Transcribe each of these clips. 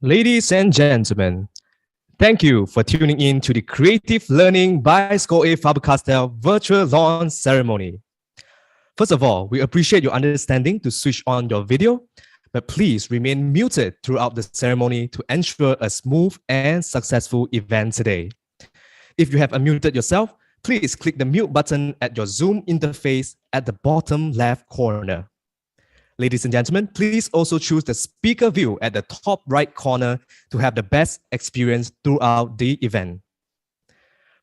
Ladies and gentlemen, thank you for tuning in to the Creative Learning by Score A Faber-Castell virtual launch ceremony. First of all, we appreciate your understanding to switch on your video, but please remain muted throughout the ceremony to ensure a smooth and successful event today. If you have unmuted yourself, please click the mute button at your Zoom interface at the bottom left corner. Ladies and gentlemen, please also choose the speaker view at the top right corner to have the best experience throughout the event.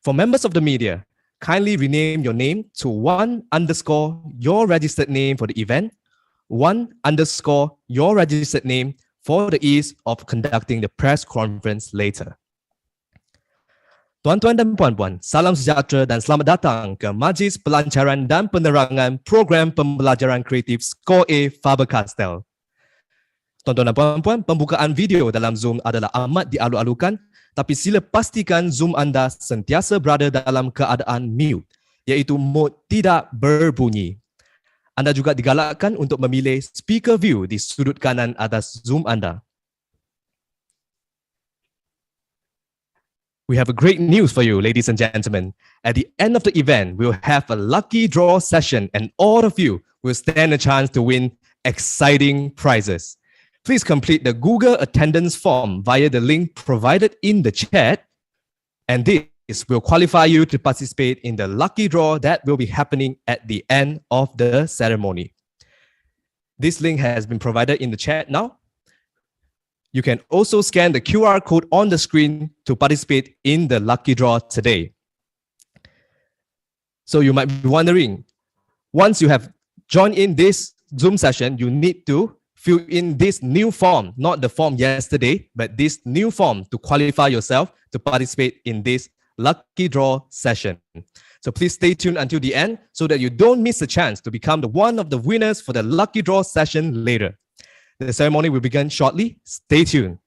For members of the media, kindly rename your name to _your registered name for the event, _your registered name for the ease of conducting the press conference later. Tuan-tuan dan puan-puan, salam sejahtera dan selamat datang ke Majlis Pelancaran dan Penerangan Program Pembelajaran Kreatif Score A Faber-Castell. Tuan-tuan dan puan-puan, pembukaan video dalam Zoom adalah amat dialu-alukan, tapi sila pastikan Zoom anda sentiasa berada dalam keadaan mute, iaitu mode tidak berbunyi. Anda juga digalakkan untuk memilih speaker view di sudut kanan atas Zoom anda. We have a great news for you, ladies and gentlemen. At the end of the event, we'll have a lucky draw session and all of you will stand a chance to win exciting prizes. Please complete the Google attendance form via the link provided in the chat, and this will qualify you to participate in the lucky draw that will be happening at the end of the ceremony. This link has been provided in the chat now. You can also scan the QR code on the screen to participate in the lucky draw today. So you might be wondering, once you have joined in this Zoom session, you need to fill in this new form, not the form yesterday, but this new form to qualify yourself to participate in this lucky draw session. So please stay tuned until the end so that you don't miss the chance to become one of the winners for the lucky draw session later. The ceremony will begin shortly. Stay tuned.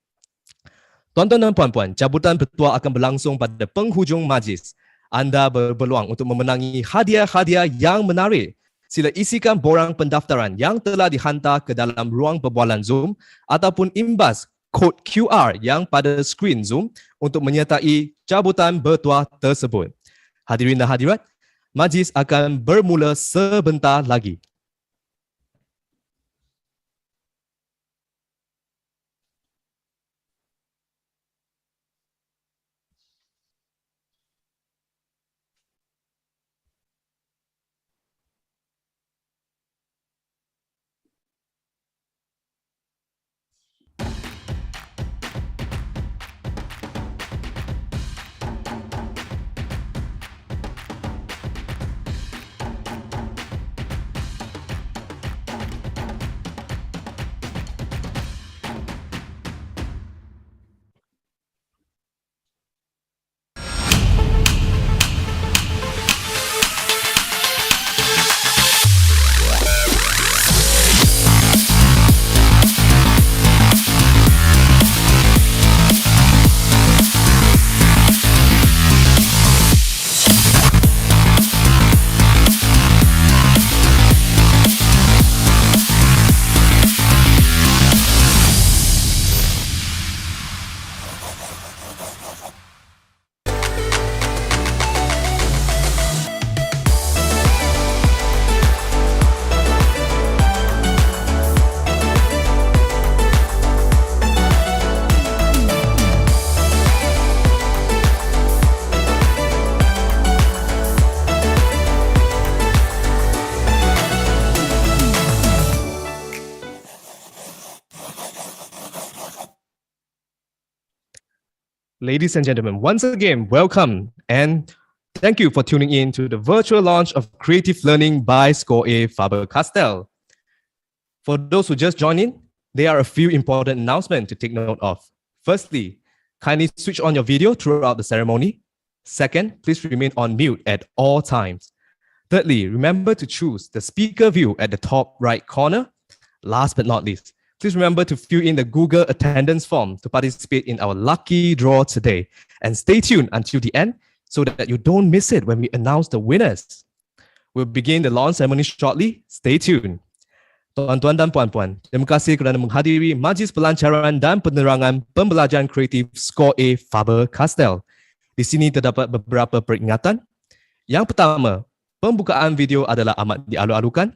Tuan-tuan dan puan-puan, cabutan petua akan berlangsung pada penghujung majlis. Anda berpeluang untuk memenangi hadiah-hadiah yang menarik. Sila isikan borang pendaftaran yang telah dihantar ke dalam ruang perbualan Zoom ataupun imbas kod QR yang pada skrin Zoom untuk menyertai cabutan bertuah tersebut. Hadirin dan hadirat, majlis akan bermula sebentar lagi. Ladies and gentlemen, once again, welcome and thank you for tuning in to the virtual launch of Creative Learning by Score A Faber-Castell. For those who just joined in, there are a few important announcements to take note of. Firstly, kindly switch on your video throughout the ceremony. Second, please remain on mute at all times. Thirdly, remember to choose the speaker view at the top right corner. Last but not least, please remember to fill in the Google attendance form to participate in our lucky draw today. And stay tuned until the end so that you don't miss it when we announce the winners. We'll begin the launch ceremony shortly. Stay tuned. Tuan-tuan dan puan-puan, terima kasih kerana menghadiri Majlis Pelancaran dan Penerangan Pembelajaran Kreatif Skor A Faber-Castell. Di sini terdapat beberapa peringatan. Yang pertama, pembukaan video adalah amat dialu-alukan.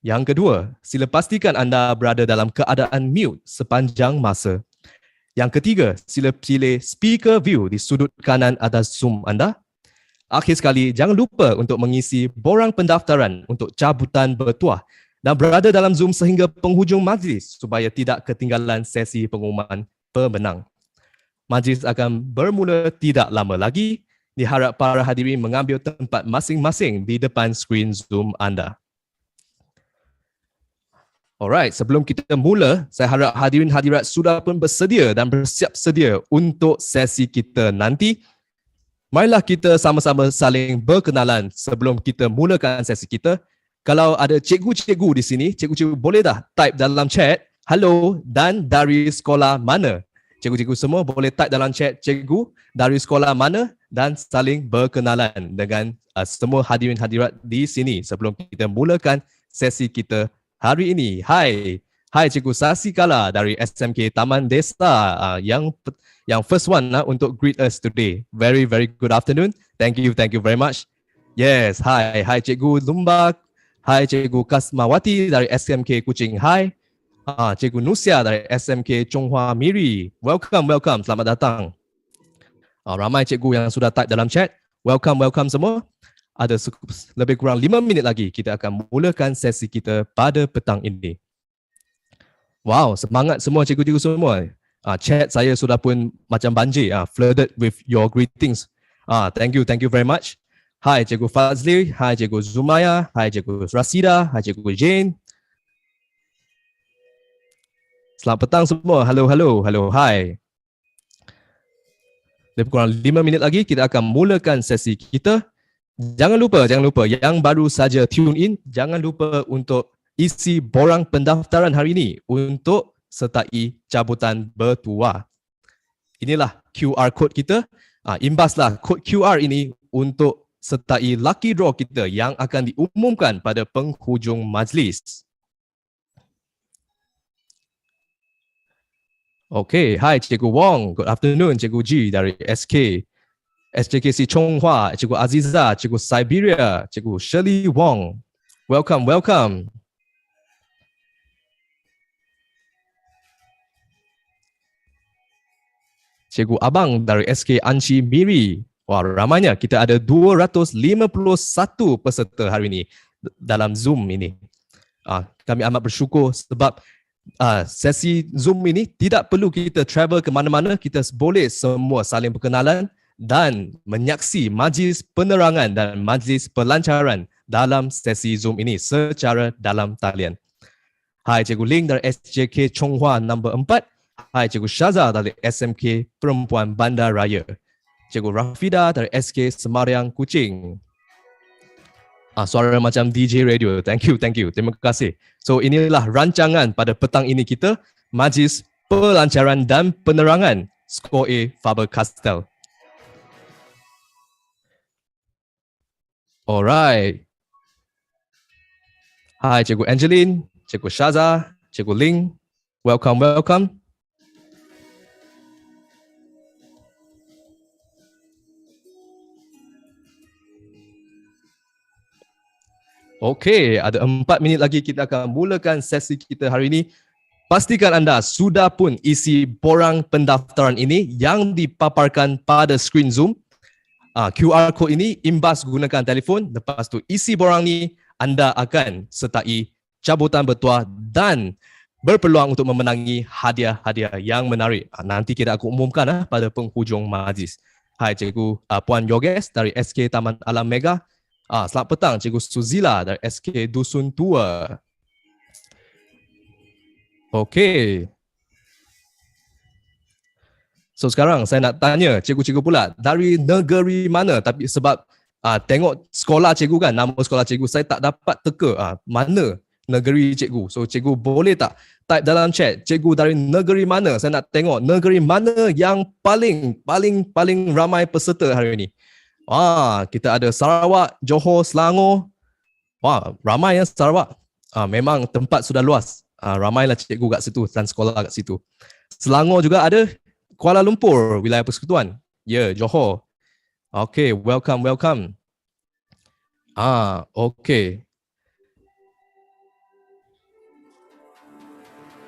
Yang kedua, sila pastikan anda berada dalam keadaan mute sepanjang masa. Yang ketiga, sila pilih speaker view di sudut kanan atas Zoom anda. Akhir sekali, jangan lupa untuk mengisi borang pendaftaran untuk cabutan bertuah dan berada dalam Zoom sehingga penghujung majlis supaya tidak ketinggalan sesi pengumuman pemenang. Majlis akan bermula tidak lama lagi. Diharap para hadirin mengambil tempat masing-masing di depan skrin Zoom anda. Alright, sebelum kita mula, saya harap hadirin hadirat sudah pun bersedia dan bersiap sedia untuk sesi kita nanti. Marilah kita sama-sama saling berkenalan sebelum kita mulakan sesi kita. Kalau ada cikgu-cikgu di sini, cikgu-cikgu boleh dah type dalam chat, hello dan dari sekolah mana. Cikgu-cikgu semua boleh type dalam chat, cikgu dari sekolah mana dan saling berkenalan dengan semua hadirin hadirat di sini sebelum kita mulakan sesi kita hari ini. Hai cikgu Sasikala dari SMK Taman Desa yang first one untuk greet us today. Very good afternoon. Thank you very much. Yes, hai cikgu Lumbak. Hai cikgu Kasmawati dari SMK Kuching. Hai. Cikgu Nusia dari SMK Chonghua Miri. Welcome. Selamat datang. Ramai cikgu yang sudah type dalam chat. Welcome semua. Ada lebih kurang 5 minit lagi kita akan mulakan sesi kita pada petang ini. Wow, semangat semua cikgu-cikgu semua. Chat saya sudah pun macam banjir, flooded with your greetings. Thank you very much. Hai Cikgu Fazli, hai Cikgu Zumaya, hai Cikgu Rasida, hai Cikgu Jane. Selamat petang semua. Hello, hai. Lebih kurang 5 minit lagi kita akan mulakan sesi kita. Jangan lupa yang baru saja tune in, jangan lupa untuk isi borang pendaftaran hari ini untuk sertai cabutan bertuah. Inilah QR code kita. Imbaslah kod QR ini untuk sertai lucky draw kita yang akan diumumkan pada penghujung majlis. Okay, hi Cikgu Wong. Good afternoon, Cikgu G dari SJKC Chonghua, Cikgu Aziza, Cikgu Siberia, Cikgu Shirley Wong. Welcome. Cikgu Abang dari SK Anci Miri. Wah, ramainya. Kita ada 251 peserta hari ini dalam Zoom ini. Kami amat bersyukur sebab sesi Zoom ini tidak perlu kita travel ke mana-mana. Kita boleh semua saling berkenalan dan menyaksi majlis penerangan dan majlis pelancaran dalam sesi Zoom ini secara dalam talian. Hai Cikgu Ling dari SJK Chonghua nombor 4. Hai Cikgu Syaza dari SMK Perempuan Bandar Raya. Cikgu Rafida dari SK Semariang Kuching. Suara macam DJ radio. Thank you. Terima kasih. So inilah rancangan pada petang ini kita, Majlis Pelancaran dan Penerangan Skor A Faber-Castell. Alright. Hai Cikgu Angeline, Cikgu Syaza, Cikgu Ling. Welcome. Okey, ada 4 minit lagi kita akan mulakan sesi kita hari ini. Pastikan anda sudah pun isi borang pendaftaran ini yang dipaparkan pada skrin Zoom. QR code ini imbas gunakan telefon. Lepas tu isi borang ni, anda akan sertai cabutan bertuah dan berpeluang untuk memenangi hadiah-hadiah yang menarik. Nanti kita akan umumkan pada penghujung majlis. Hai Cikgu Puan Yoges dari SK Taman Alam Mega. Selamat petang Cikgu Suzila dari SK Dusun Tua. Okey. So sekarang saya nak tanya cikgu-cikgu pula dari negeri mana, tapi sebab tengok sekolah cikgu kan, nama sekolah cikgu saya tak dapat teka mana negeri cikgu. So cikgu boleh tak type dalam chat cikgu dari negeri mana? Saya nak tengok negeri mana yang paling ramai peserta hari ini. Kita ada Sarawak, Johor, Selangor. Wah, ramai yang Sarawak. Memang tempat sudah luas. Ramailah cikgu kat situ dan sekolah kat situ. Selangor juga ada, Kuala Lumpur, wilayah persekutuan. Ya, Johor. Okay, welcome. Okay.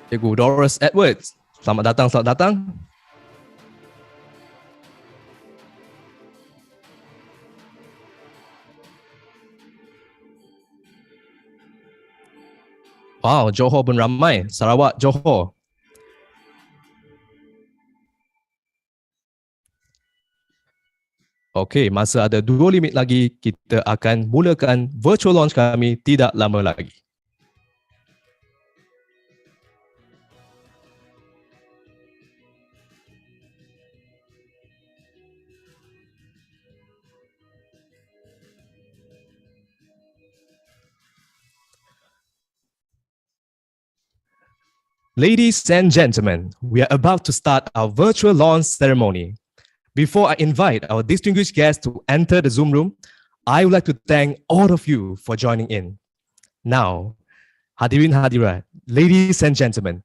Cikgu Doris Edwards. Selamat datang. Wow, Johor pun ramai. Sarawak, Johor. Okey, masa ada 2 minit lagi, kita akan mulakan virtual launch kami tidak lama lagi. Ladies and gentlemen, we are about to start our virtual launch ceremony. Before I invite our distinguished guests to enter the Zoom room, I would like to thank all of you for joining in. Now, hadirin hadirat, ladies and gentlemen,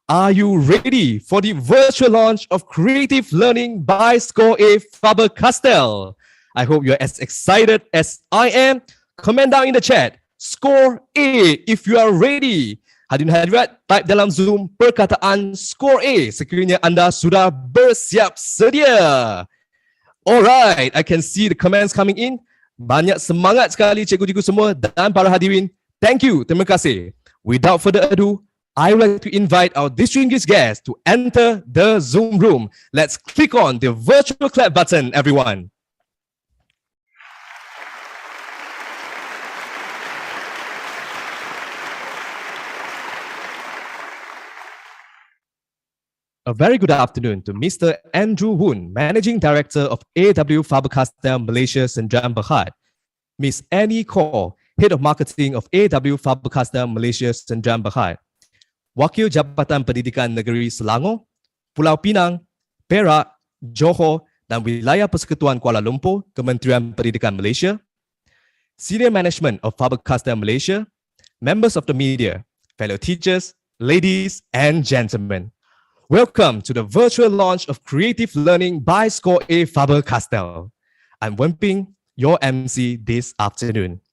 are you ready for the virtual launch of Creative Learning by Score A Faber-Castell? I hope you're as excited as I am. Comment down in the chat, Score A if you are ready. Hadirin hadirat, type dalam Zoom perkataan Score A sekiranya anda sudah bersiap sedia. Alright, I can see the comments coming in. Banyak semangat sekali cikgu-cikgu semua dan para hadirin. Thank you, terima kasih. Without further ado, I would like to invite our distinguished guests to enter the Zoom room. Let's click on the virtual clap button, everyone. A very good afternoon to Mr. Andrew Woon, Managing Director of AW Faber-Castell Malaysia Sdn Bhd, Ms. Annie Kaur, Head of Marketing of AW Faber-Castell Malaysia Sdn Bhd, Wakil Jabatan Pendidikan Negeri Selangor, Pulau Pinang, Perak, Johor dan Wilayah Persekutuan Kuala Lumpur, Kementerian Pendidikan Malaysia, Senior Management of Faber-Castell Malaysia, members of the media, fellow teachers, ladies and gentlemen. Welcome to the virtual launch of Creative Learning by Score A Faber-Castell. I'm Wen Ping, your MC this afternoon.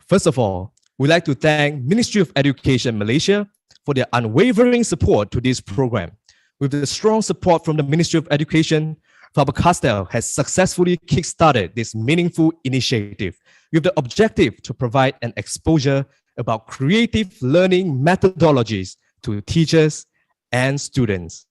First of all, we'd like to thank Ministry of Education Malaysia for their unwavering support to this program. With the strong support from the Ministry of Education, Faber-Castell has successfully kickstarted this meaningful initiative with the objective to provide an exposure about creative learning methodologies to teachers and students.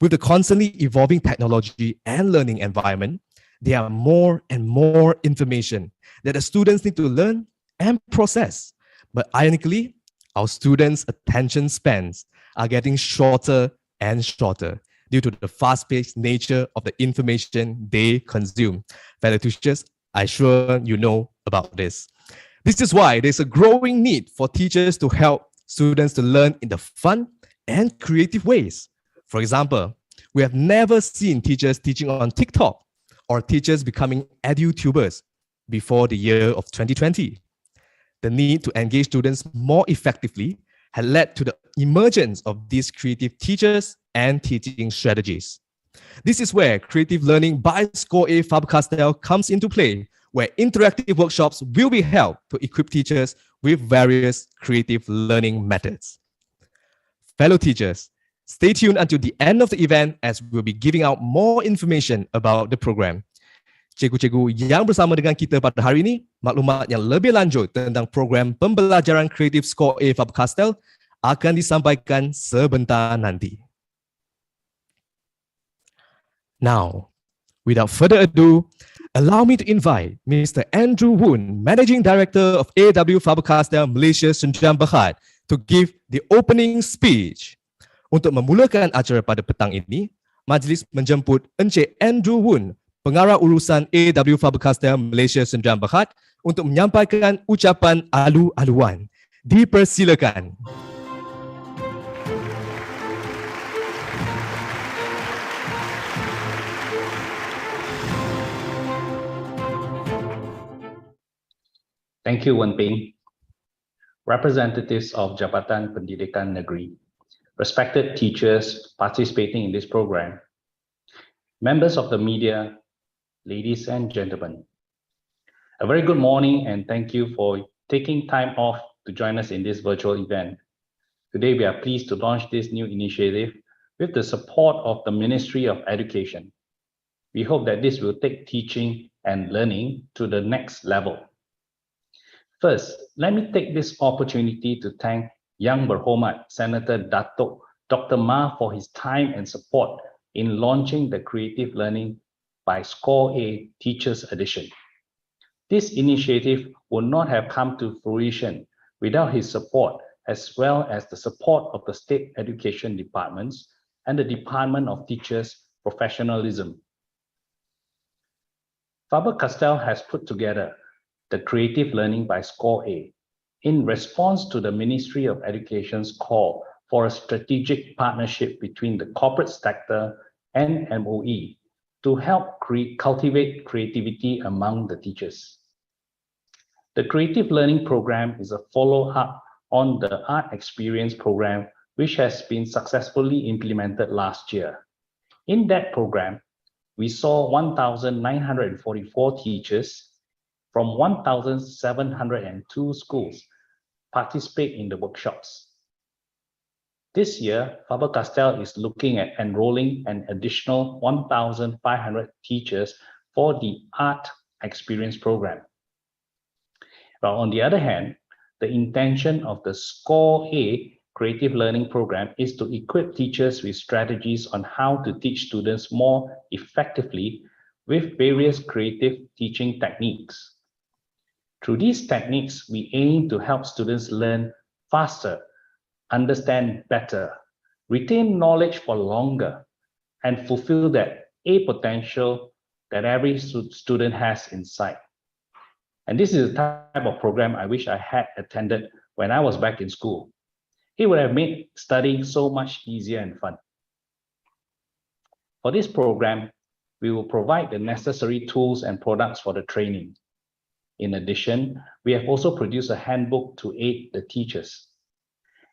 With the constantly evolving technology and learning environment, there are more and more information that the students need to learn and process. But ironically, our students' attention spans are getting shorter and shorter due to the fast-paced nature of the information they consume. Fellow teachers, I'm sure you know about this. This is why there's a growing need for teachers to help students to learn in the fun and creative ways. For example, we have never seen teachers teaching on TikTok or teachers becoming edutubers before the year of 2020. The need to engage students more effectively had led to the emergence of these creative teachers and teaching strategies. This is where Creative Learning by Score A Faber-Castell comes into play, where interactive workshops will be held to equip teachers with various creative learning methods. Fellow teachers, stay tuned until the end of the event as we'll be giving out more information about the program. Cikgu-cikgu yang bersama dengan kita pada hari ini, maklumat yang lebih lanjut tentang program pembelajaran kreatif Score A Faber-Castell akan disampaikan sebentar nanti. Now, without further ado, allow me to invite Mr. Andrew Woon, Managing Director of AW Faber-Castell Malaysia Sdn Bhd, to give the opening speech. Untuk memulakan acara pada petang ini, majlis menjemput Encik Andrew Woon, Pengarah Urusan AW Faber-Castell Malaysia Sdn Bhd, untuk menyampaikan ucapan alu-aluan. Dipersilakan. Thank you, Wen Ping. representatives of Jabatan Pendidikan Negeri, respected teachers participating in this program, members of the media, ladies and gentlemen. A very good morning and thank you for taking time off to join us in this virtual event. Today, we are pleased to launch this new initiative with the support of the Ministry of Education. We hope that this will take teaching and learning to the next level. First, let me take this opportunity to thank Yang Berhormat Senator Datuk Dr. Ma for his time and support in launching the Creative Learning by Score A Teachers Edition. This initiative would not have come to fruition without his support, as well as the support of the State Education Departments and the Department of Teachers' Professionalism. Faber-Castell has put together the Creative Learning by Score A in response to the Ministry of Education's call for a strategic partnership between the corporate sector and MOE to help cultivate creativity among the teachers. The Creative Learning Program is a follow-up on the Art Experience Program, which has been successfully implemented last year. In that program, we saw 1,944 teachers from 1,702 schools participate in the workshops. This year, Faber-Castell is looking at enrolling an additional 1,500 teachers for the Art Experience Program. But on the other hand, the intention of the Score A Creative Learning Program is to equip teachers with strategies on how to teach students more effectively with various creative teaching techniques. Through these techniques, we aim to help students learn faster, understand better, retain knowledge for longer, and fulfill that A potential that every student has inside. And this is the type of program I wish I had attended when I was back in school. It would have made studying so much easier and fun. For this program, we will provide the necessary tools and products for the training. In addition, we have also produced a handbook to aid the teachers.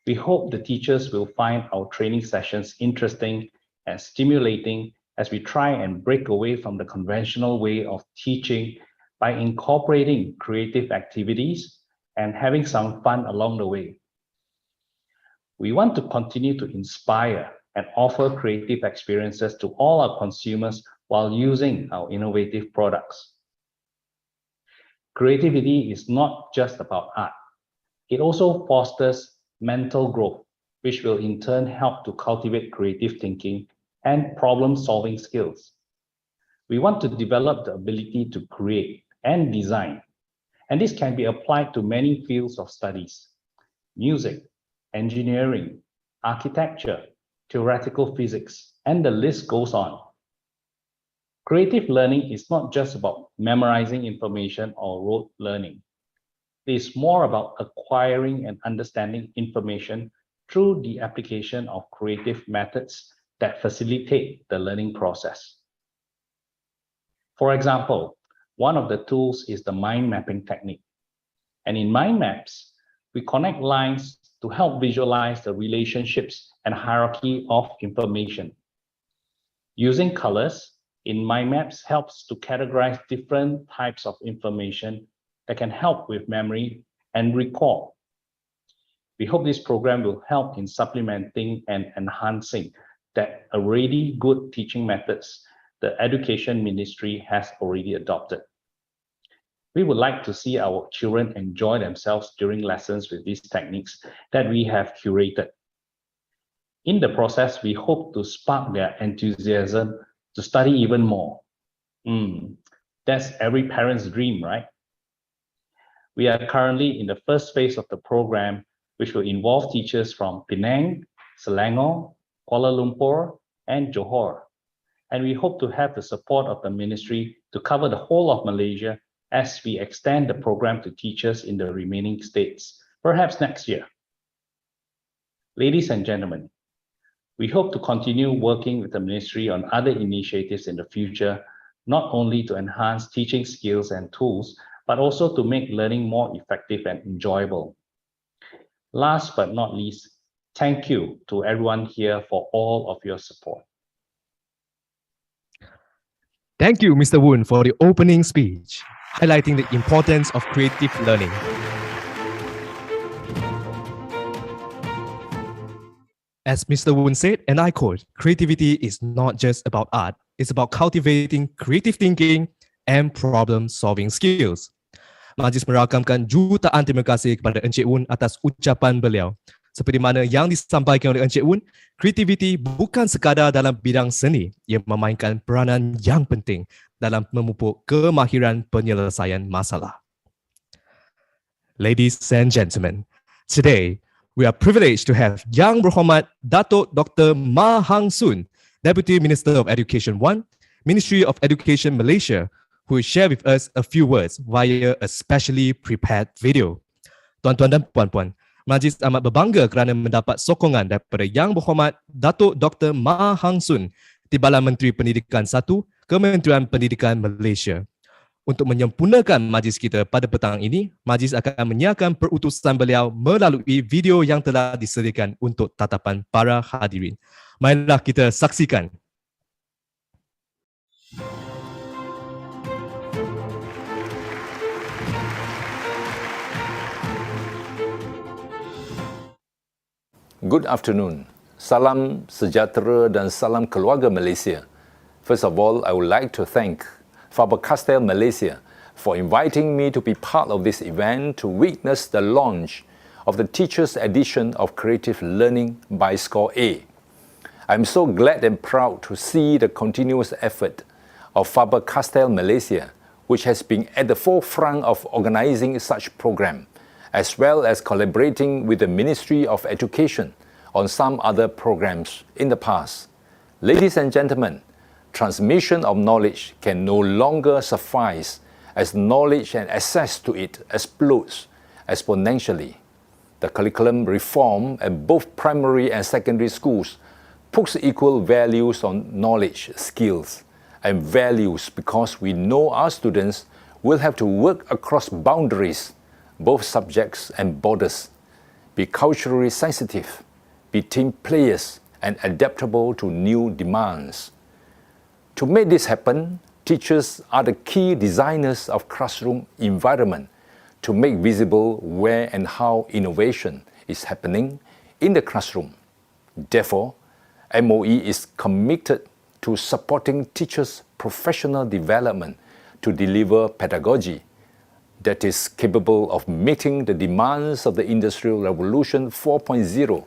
We hope the teachers will find our training sessions interesting and stimulating as we try and break away from the conventional way of teaching by incorporating creative activities and having some fun along the way. We want to continue to inspire and offer creative experiences to all our consumers while using our innovative products. Creativity is not just about art. It also fosters mental growth, which will in turn help to cultivate creative thinking and problem-solving skills. We want to develop the ability to create and design, and this can be applied to many fields of studies: music, engineering, architecture, theoretical physics, and the list goes on. Creative learning is not just about memorizing information or rote learning. It is more about acquiring and understanding information through the application of creative methods that facilitate the learning process. For example, one of the tools is the mind mapping technique. And in mind maps, we connect lines to help visualize the relationships and hierarchy of information. Using colors in mind maps helps to categorize different types of information that can help with memory and recall. We hope this program will help in supplementing and enhancing that already good teaching methods the Education Ministry has already adopted. We would like to see our children enjoy themselves during lessons with these techniques that we have curated. In the process, we hope to spark their enthusiasm to study even more. That's every parent's dream, right? We are currently in the first phase of the program, which will involve teachers from Penang, Selangor, Kuala Lumpur, and Johor. And we hope to have the support of the ministry to cover the whole of Malaysia as we extend the program to teachers in the remaining states, perhaps next year. Ladies and gentlemen, we hope to continue working with the ministry on other initiatives in the future, not only to enhance teaching skills and tools, but also to make learning more effective and enjoyable. Last but not least, thank you to everyone here for all of your support. Thank you, Mr. Woon, for the opening speech, highlighting the importance of creative learning. As Mr. Woon said, and I quote, creativity is not just about art, it's about cultivating creative thinking and problem-solving skills. Majlis merakamkan jutaan terima kasih kepada Encik Woon atas ucapan beliau. Seperti mana yang disampaikan oleh Encik Woon, kreativiti bukan sekadar dalam bidang seni, ia memainkan peranan yang penting dalam memupuk kemahiran penyelesaian masalah. Ladies and gentlemen, today we are privileged to have Yang Berhormat Datuk Dr. Ma Hang Soon, Deputy Minister of Education 1, Ministry of Education Malaysia, who will share with us a few words via a specially prepared video. Tuan-tuan dan puan-puan, Majlis amat berbangga kerana mendapat sokongan daripada Yang Berhormat Datuk Dr. Ma Hang Soon, Timbalan Menteri Pendidikan 1, Kementerian Pendidikan Malaysia. Untuk menyempurnakan majlis kita pada petang ini, majlis akan menyiarkan perutusan beliau melalui video yang telah disediakan untuk tatapan para hadirin. Marilah kita saksikan. Good afternoon. Salam sejahtera dan salam keluarga Malaysia. First of all, I would like to thank Faber-Castell Malaysia for inviting me to be part of this event to witness the launch of the Teachers Edition of Creative Learning by Score A. I'm so glad and proud to see the continuous effort of Faber-Castell Malaysia, which has been at the forefront of organizing such program, as well as collaborating with the Ministry of Education on some other programs in the past. Ladies and gentlemen, transmission of knowledge can no longer suffice as knowledge and access to it explodes exponentially. The curriculum reform at both primary and secondary schools puts equal values on knowledge, skills, and values because we know our students will have to work across boundaries, both subjects and borders, be culturally sensitive, be team players, and adaptable to new demands. To make this happen, teachers are the key designers of classroom environment to make visible where and how innovation is happening in the classroom. Therefore, MOE is committed to supporting teachers' professional development to deliver pedagogy that is capable of meeting the demands of the Industrial Revolution 4.0,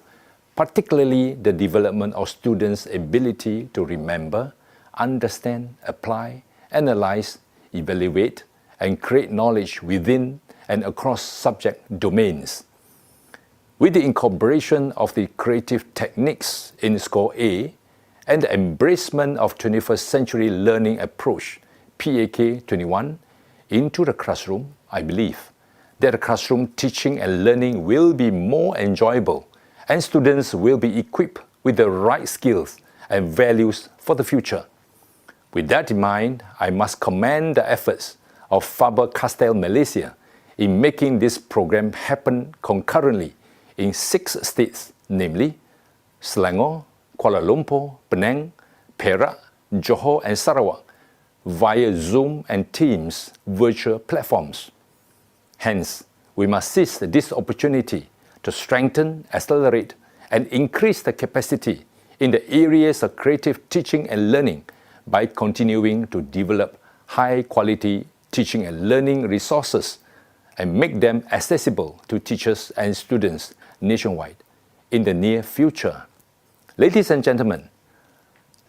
particularly the development of students' ability to remember, understand, apply, analyze, evaluate, and create knowledge within and across subject domains. With the incorporation of the creative techniques in Score A and the embracement of 21st Century Learning Approach, PAK 21, into the classroom, I believe that the classroom teaching and learning will be more enjoyable and students will be equipped with the right skills and values for the future. With that in mind, I must commend the efforts of Faber-Castell Malaysia in making this program happen concurrently in 6 states, namely Selangor, Kuala Lumpur, Penang, Perak, Johor and Sarawak, via Zoom and Teams virtual platforms. Hence, we must seize this opportunity to strengthen, accelerate, and increase the capacity in the areas of creative teaching and learning by continuing to develop high-quality teaching and learning resources and make them accessible to teachers and students nationwide in the near future. Ladies and gentlemen,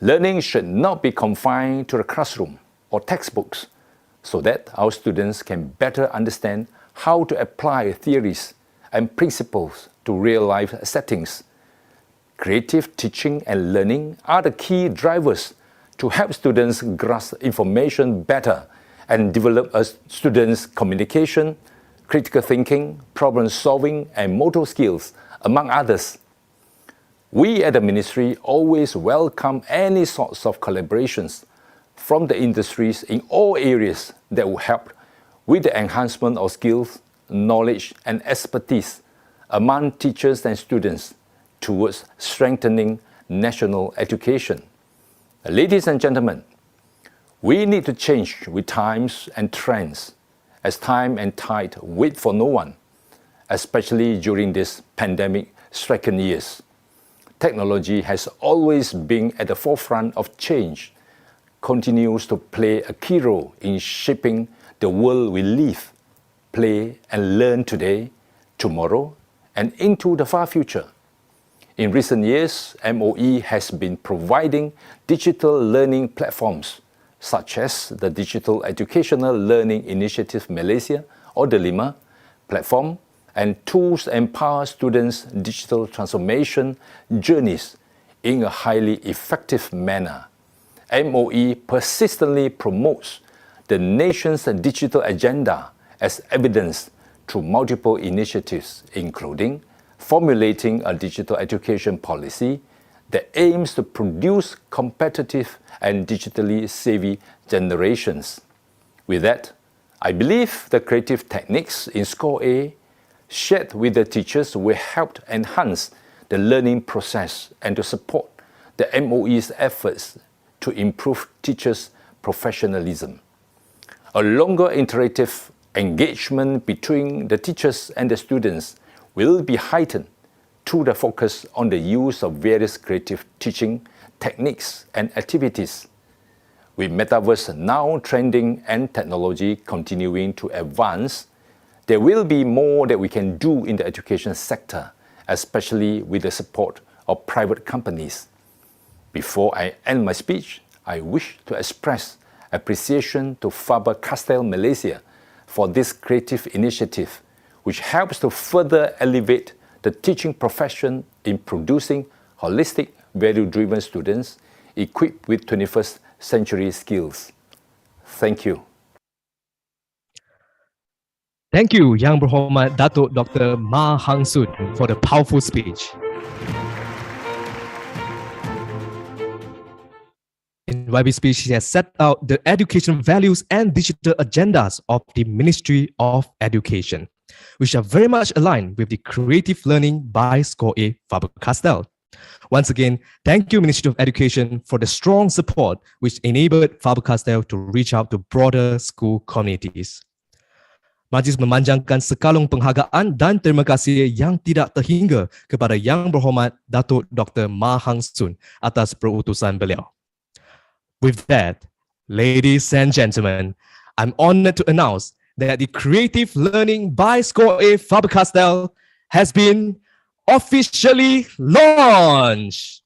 learning should not be confined to the classroom or textbooks so that our students can better understand how to apply theories and principles to real-life settings. Creative teaching and learning are the key drivers to help students grasp information better and develop a students' communication, critical thinking, problem solving, and motor skills, among others. We at the Ministry always welcome any sorts of collaborations from the industries in all areas that will help with the enhancement of skills, knowledge, and expertise among teachers and students towards strengthening national education. Ladies and gentlemen, we need to change with times and trends, as time and tide wait for no one, especially during these pandemic-stricken years. Technology has always been at the forefront of change, continues to play a key role in shaping the world we live, play and learn today, tomorrow, and into the far future. In recent years, MOE has been providing digital learning platforms such as the Digital Educational Learning Initiative Malaysia or the DELIMA platform, and tools empower students' digital transformation journeys in a highly effective manner. MOE persistently promotes the nation's digital agenda as evidenced through multiple initiatives, including formulating a digital education policy that aims to produce competitive and digitally savvy generations. With that, I believe the creative techniques in Score A shared with the teachers will help enhance the learning process and to support the MOE's efforts to improve teachers' professionalism. A longer interactive engagement between the teachers and the students will be heightened through the focus on the use of various creative teaching techniques and activities. With Metaverse now trending and technology continuing to advance, there will be more that we can do in the education sector, especially with the support of private companies. Before I end my speech, I wish to express appreciation to Faber-Castell Malaysia for this creative initiative, which helps to further elevate the teaching profession in producing holistic, value-driven students equipped with 21st century skills. Thank you. Thank you, Yang Berhormat Datuk Dr. Ma Hang Soon, for the powerful speech. In YB speech, he has set out the education values and digital agendas of the Ministry of Education, which are very much aligned with the creative learning by Score A Faber-Castell. Once again, thank you, Ministry of Education, for the strong support which enabled Faber-Castell to reach out to broader school communities. Majlis memanjangkan sekalung penghargaan dan terima kasih yang tidak terhingga kepada Yang Berhormat Datuk Dr. Ma Hang Soon atas perutusan beliau. With that, ladies and gentlemen, I'm honored to announce that the Creative Learning by Score A Faber-Castell has been officially launched.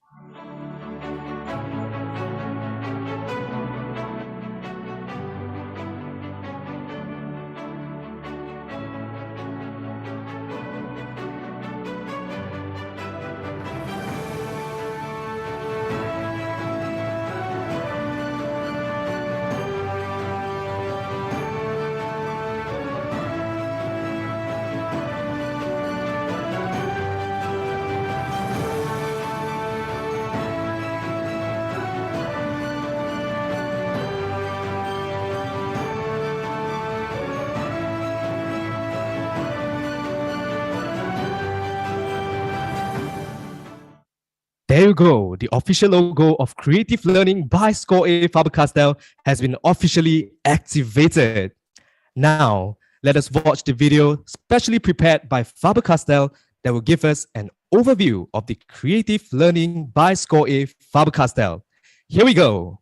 There you go. The official logo of Creative Learning by Score A Faber-Castell has been officially activated. Now, let us watch the video specially prepared by Faber-Castell that will give us an overview of the Creative Learning by Score A Faber-Castell. Here we go.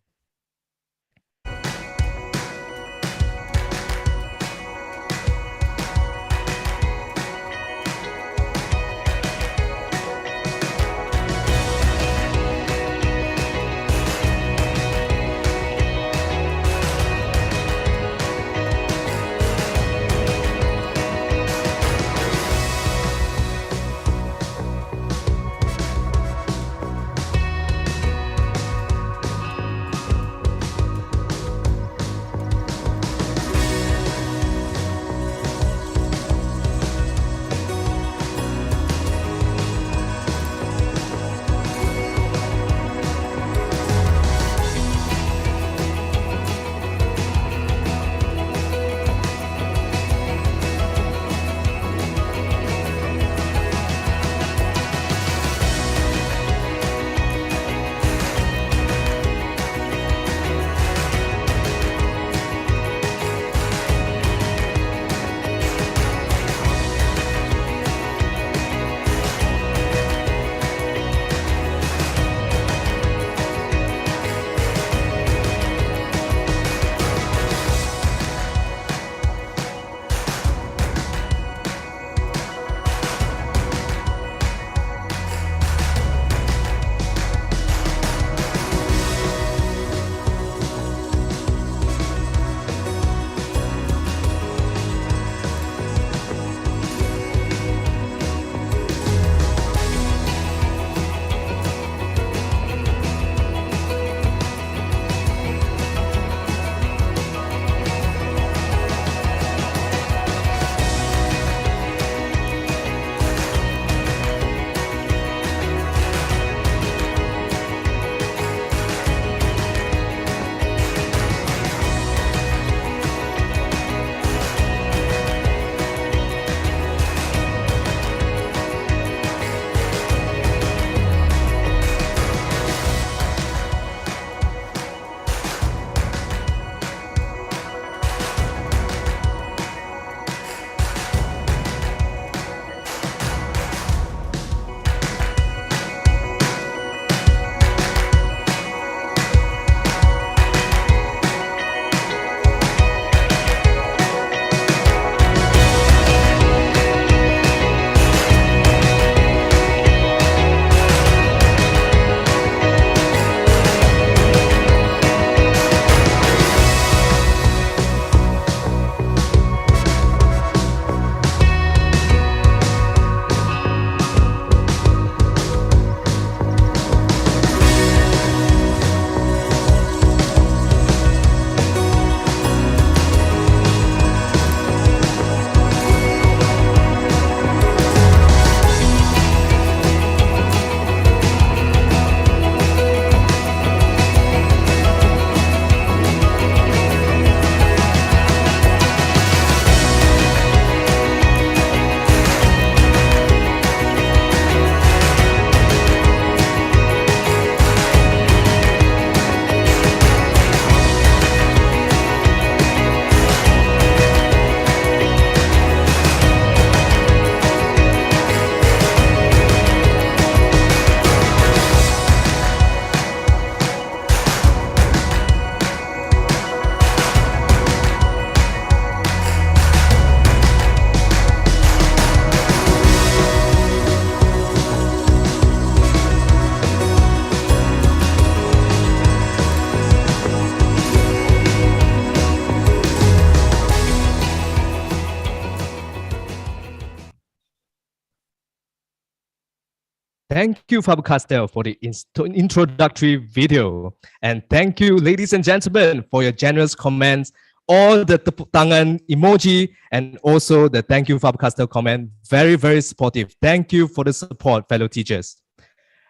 Thank you, Faber-Castell, for the introductory video. And thank you, ladies and gentlemen, for your generous comments, all the tepuk tangan emoji, and also the thank you, Faber-Castell comment. Very, very supportive. Thank you for the support, fellow teachers.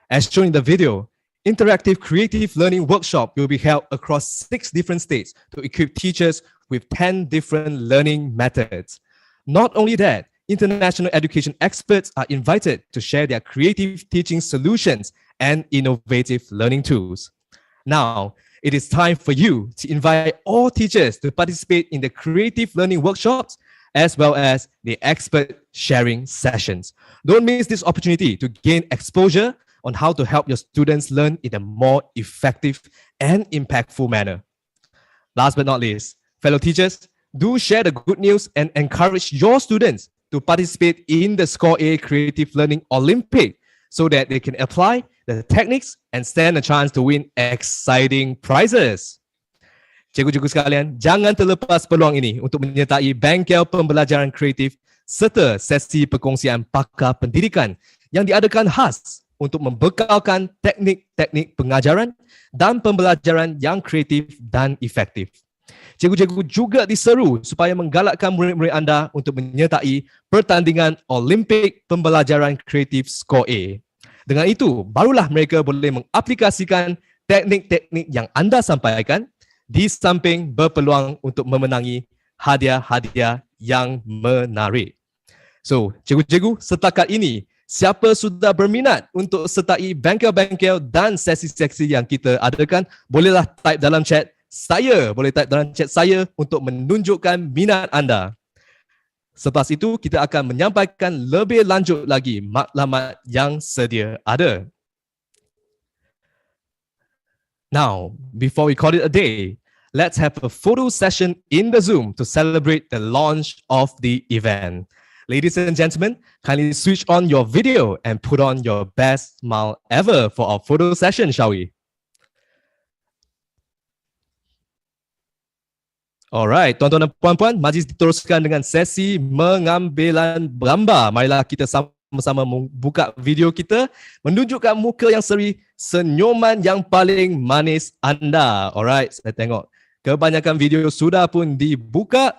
As shown in the video, interactive creative learning workshop will be held across 6 different states to equip teachers with 10 different learning methods. Not only that, international education experts are invited to share their creative teaching solutions and innovative learning tools. Now, it is time for you to invite all teachers to participate in the creative learning workshops as well as the expert sharing sessions. Don't miss this opportunity to gain exposure on how to help your students learn in a more effective and impactful manner. Last but not least, fellow teachers, do share the good news and encourage your students to participate in the Score A Creative Learning Olympic so that they can apply the techniques and stand a chance to win exciting prizes. Cikgu-cikgu sekalian, jangan terlepas peluang ini untuk menyertai bengkel pembelajaran kreatif serta sesi perkongsian pakar pendidikan yang diadakan khas untuk membekalkan teknik-teknik pengajaran dan pembelajaran yang kreatif dan efektif. Cikgu-cikgu juga diseru supaya menggalakkan murid-murid anda untuk menyertai pertandingan Olimpik Pembelajaran Kreatif Score A. Dengan itu, barulah mereka boleh mengaplikasikan teknik-teknik yang anda sampaikan di samping berpeluang untuk memenangi hadiah-hadiah yang menarik. So, cikgu-cikgu, setakat ini, siapa sudah berminat untuk sertai bengkel-bengkel dan sesi-sesi yang kita adakan, bolehlah type dalam chat saya untuk menunjukkan minat anda. Selepas itu, kita akan menyampaikan lebih lanjut lagi maklumat yang sedia ada. Now, before we call it a day, let's have a photo session in the Zoom to celebrate the launch of the event. Ladies and gentlemen, kindly switch on your video and put on your best smile ever for our photo session, shall we? Alright, tuan-tuan dan puan-puan, majlis diteruskan dengan sesi mengambilan gambar. Marilah kita sama-sama membuka video kita, menunjukkan muka yang seri, senyuman yang paling manis anda. Alright, saya tengok kebanyakan video sudah pun dibuka.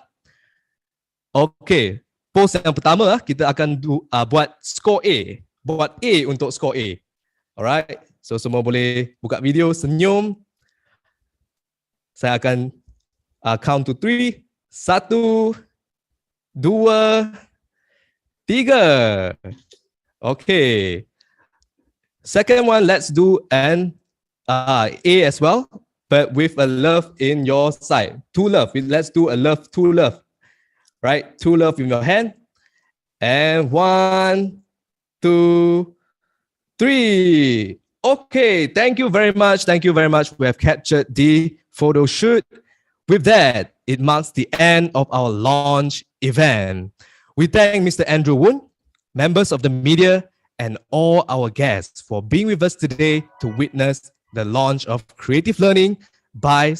Okey, pose yang pertama kita akan buat score A. Buat A untuk score A. Alright, so semua boleh buka video, senyum. Saya akan count to 3. 1, 2, 3. Okay. Second one, let's do an A as well, but with a love in your side. Two love. Let's do a love, two love. Right? Two love in your hand. And 1, 2, 3. Okay. Thank you very much. Thank you very much. We have captured the photo shoot. With that, it marks the end of our launch event. We thank Mr. Andrew Woon, members of the media, and all our guests for being with us today to witness the launch of creative learning by